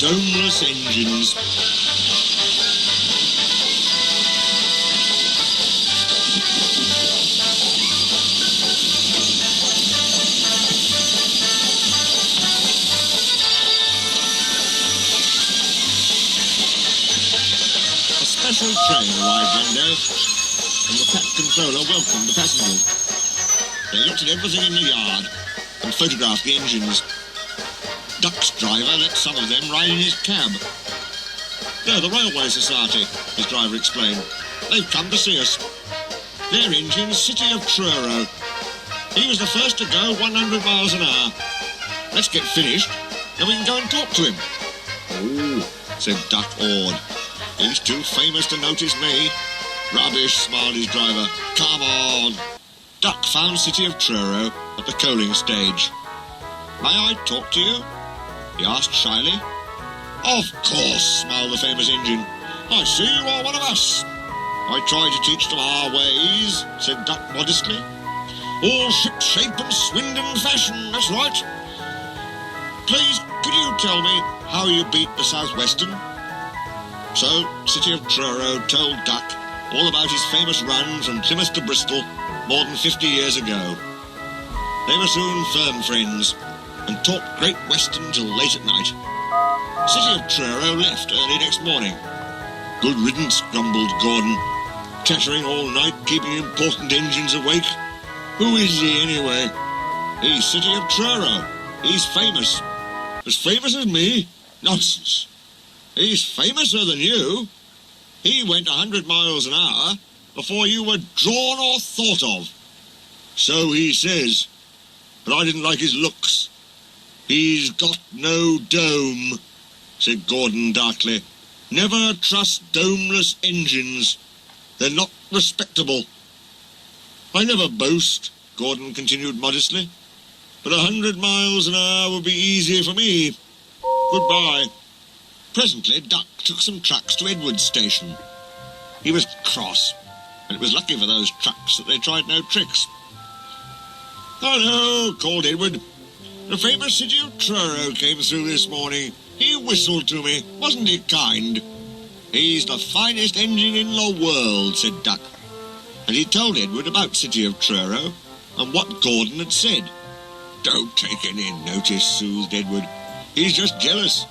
Domeless engines. A special train arrived one day, and the Fat Controller welcomed the passengers. They looked at everything in the yard and photographed the engines. Duck's driver let some of them ride in his cab. They're the Railway Society, his driver explained. They've come to see us. Their engine's City of Truro. He was the first to go 100 miles an hour. Let's get finished, then we can go and talk to him. Oh, said Duck, awed. He's too famous to notice me. Rubbish, smiled his driver. Come on. Duck found City of Truro at the coaling stage. May I talk to you? He asked shyly. Of course, smiled the famous engine. I see you are one of us. I try to teach them our ways, said Duck modestly. All ship shape and Swindon fashion, that's right. Please, could you tell me how you beat the Southwestern? So, City of Truro told Duck all about his famous run from Plymouth to Bristol more than 50 years ago. They were soon firm friends and talked Great Western till late at night. City of Truro left early next morning. Good riddance, grumbled Gordon, chattering all night, keeping important engines awake. Who is he anyway? He's City of Truro. He's famous. As famous as me? Nonsense. He's famouser than you. He went 100 miles an hour before you were drawn or thought of. So he says, but I didn't like his looks. He's got no dome, said Gordon darkly. Never trust domeless engines. They're not respectable. I never boast, Gordon continued modestly, but 100 miles an hour would be easier for me. Goodbye. Presently, Duck took some trucks to Edward's station. He was cross, and it was lucky for those trucks that they tried no tricks. Hello, called Edward. The famous City of Truro came through this morning. He whistled to me. Wasn't he kind? He's the finest engine in the world, said Duck. And he told Edward about City of Truro and what Gordon had said. Don't take any notice, soothed Edward. He's just jealous.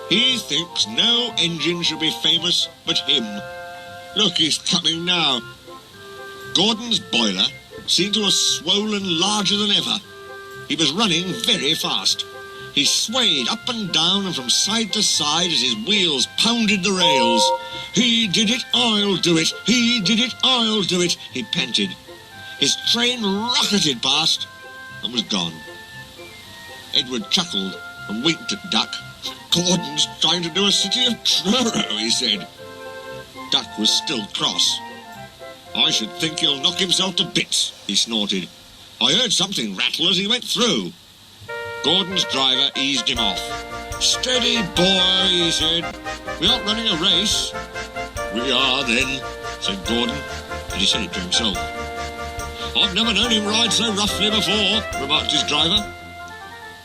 He thinks no engine should be famous but him. Look, he's coming now. Gordon's boiler seemed to have swollen larger than ever. He was running very fast. He swayed up and down and from side to side as his wheels pounded the rails. He did it, I'll do it. He did it, I'll do it, he panted. His train rocketed past and was gone. Edward chuckled and winked at Duck. Gordon's trying to do a City of Truro, he said. Duck was still cross. I should think he'll knock himself to bits, he snorted. I heard something rattle as he went through. Gordon's driver eased him off. Steady, boy, he said. We aren't running a race. We are, then, said Gordon, and he said it to himself. I've never known him ride so roughly before, remarked his driver.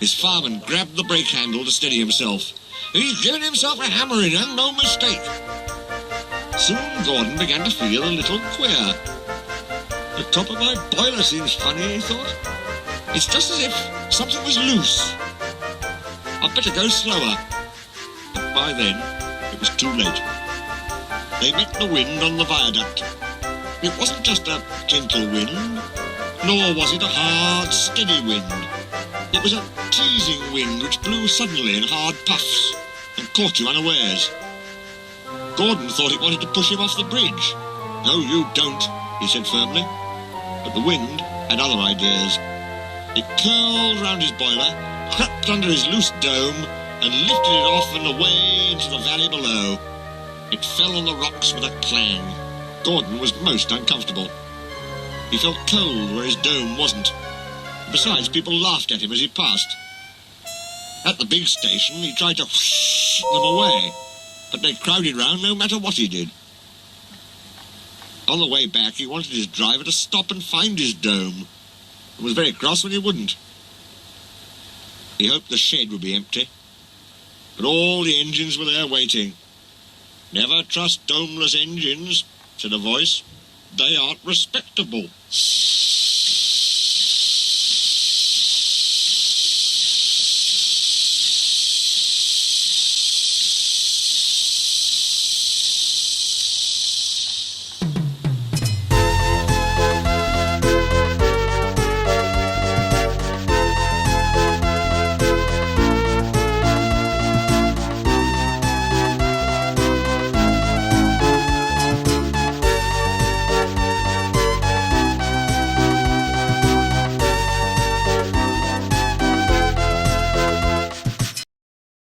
His fireman grabbed the brake handle to steady himself. He's given himself a hammering, and no mistake. Soon Gordon began to feel a little queer. The top of my boiler seems funny, he thought. It's just as if something was loose. I'd better go slower. But by then, it was too late. They met the wind on the viaduct. It wasn't just a gentle wind, nor was it a hard, steady wind. It was a teasing wind which blew suddenly in hard puffs and caught you unawares. Gordon thought it wanted to push him off the bridge. No, you don't, he said firmly. But the wind had other ideas. It curled round his boiler, crept under his loose dome, and lifted it off and away into the valley below. It fell on the rocks with a clang. Gordon was most uncomfortable. He felt cold where his dome wasn't. Besides, people laughed at him as he passed. At the big station, he tried to whoosh them away, but they crowded round no matter what he did. On the way back, he wanted his driver to stop and find his dome, and was very cross when he wouldn't. He hoped the shed would be empty. but all the engines were there waiting. "Never trust Domeless engines," said a voice. "They aren't respectable."